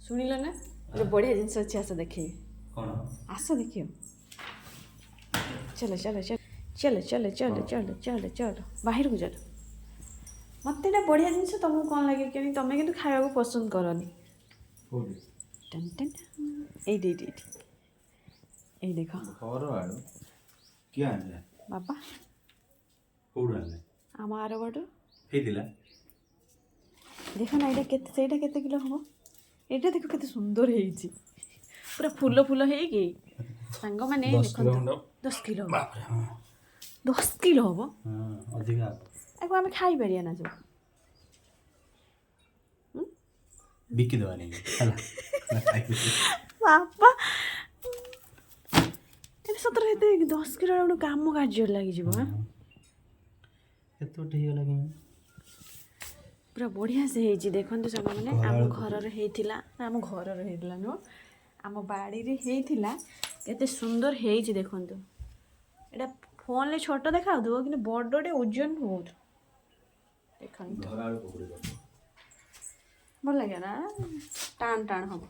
ଶୁଣିଲ ନା ଗୋଟେ ବଢ଼ିଆ ଜିନିଷ ଅଛି ଆସ ଦେଖେଇବି କ'ଣ ଆସ ଦେଖିବ ଚାଲ ଚାଲ ଚାଲ ଚାଲ ଚାଲ ଚାଲ ଚାଲ ଚାଲ ଚାଲ ବାହାରକୁ ଚାଲ ମୋତେ ଏଇଟା ବଢ଼ିଆ ଜିନିଷ ତୁମକୁ କ'ଣ ଲାଗେ କି ତୁମେ କିନ୍ତୁ ଖାଇବାକୁ ପସନ୍ଦ କରନି ଟନ୍ ଟନ୍ ଏଇଠି ଏଇଠି ଏଇଠି ଏଇ ଦେଖ ଘର ଆଡ଼ୁ କିଏ ଆଣିଲା ବାପା କୋଉଠୁ ଆଣିଲେ ଆମ ଆର ବାଟୁ ହେଇଥିଲା ଦେଖ ନା ଏଇଟା କେତେ ସେଇଟା କେତେ କିଲୋ ହେବ ଏଇଟା ଦେଖ କେତେ ସୁନ୍ଦର ହେଇଛି ପୁରା ଫୁଲ ଫୁଲ ହେଇକି ସାଙ୍ଗମାନେ ଦେଖନ୍ତୁ 10 କିଲୋ ହେବ 10 କିଲୋ ହେବ ଅଧିକା ଆକୁ ଆମେ ଖାଇପାରିବା ନା ସବୁ ବିକିଦେବା ନେଇକି ହେଲା ବାପା ଏତେ ସତରେ ଏତେ 10 କିଲୋ ଗୋଟେ କାମ କାର୍ଯ୍ୟରେ ଲାଗିଯିବ କେତେ ଗୋଟେ ହେଇଗଲା କି ପୁରା ବଢ଼ିଆ ସେ ହେଇଛି ଦେଖନ୍ତୁ ସାଙ୍ଗମାନେ ଆମ ଘରରେ ହେଇଥିଲା ଆମ ଘରରେ ହେଇଥିଲା ନୁହଁ ଆମ ବାଡ଼ିରେ ହେଇଥିଲା କେତେ ସୁନ୍ଦର ହେଇଛି ଦେଖନ୍ତୁ ଏଇଟା ଫୋନ୍ରେ ଛୋଟ ଦେଖାଉଥିବ କିନ୍ତୁ ବଡ଼ଟେ ଓଜନ ବହୁତ ଦେଖନ୍ତୁ ଭଲ ଲାଗେ ନା ଟାଣ ଟାଣ ହେବ